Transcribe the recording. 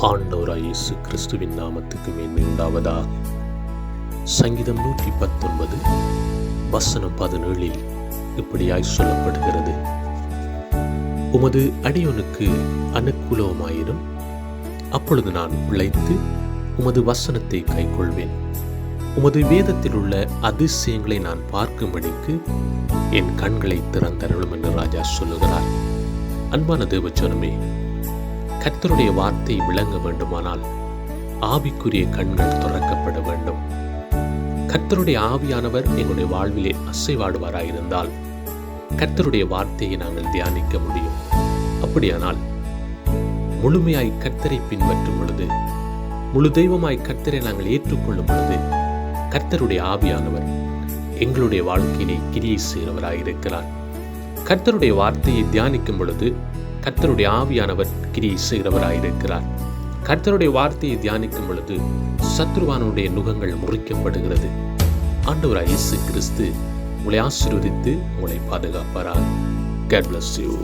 ஆண்டவராய் இயேசு கிறிஸ்துவின் நாமத்துக்கு மேன்மை உண்டாவதாக. சங்கீதம் 119 வசனம் 17 இப்படியாய் சொல்லப்படுகிறது: உமது அடியோனுக்கு அனுகூலமாயிரும், அப்பொழுது நான் பிழைத்து உமது வசனத்தை கைக்கொள்வேன். உமது வேதத்தில் உள்ள அதிசயங்களை நான் பார்க்கும்படிக்கு என் கண்களை திறந்தருளும் என்று ராஜா சொல்லுகிறார். அன்பான தேவஜனமே, கர்த்தருடைய வார்த்தை விளங்க வேண்டுமானால் ஆவிக்குரிய கண்கள் திறக்கப்பட வேண்டும். கர்த்தருடைய ஆவியானவர் எங்களுடைய வாழ்விலே அசைவாடுவாராயிருந்தால் கர்த்தருடைய வார்த்தையை நாங்கள் தியானிக்க முடியும். அப்படியானால் முழுமையாய் கர்த்தரை பின்பற்றும் பொழுது, முழு தெய்வமாய் கர்த்தரை நாங்கள் ஏற்றுக்கொள்ளும் பொழுது, கர்த்தருடைய ஆவியானவர் எங்களுடைய வாழ்க்கையிலே கிரியை செய்கிறவராயிருக்கிறார். கர்த்தருடைய வார்த்தையை தியானிக்கும் பொழுது கர்த்தருடைய ஆவியானவர் கிரியை செய்கிறவராயிருக்கிறார். கர்த்தருடைய வார்த்தையை தியானிக்கும் பொழுது சத்ருவானுடைய நுகங்கள் முறிக்கப்படுகிறது. ஆண்டவராய் இயேசு கிறிஸ்து உங்களை ஆசீர்வதித்து உங்களை பாதுகாப்பாராக. God bless you.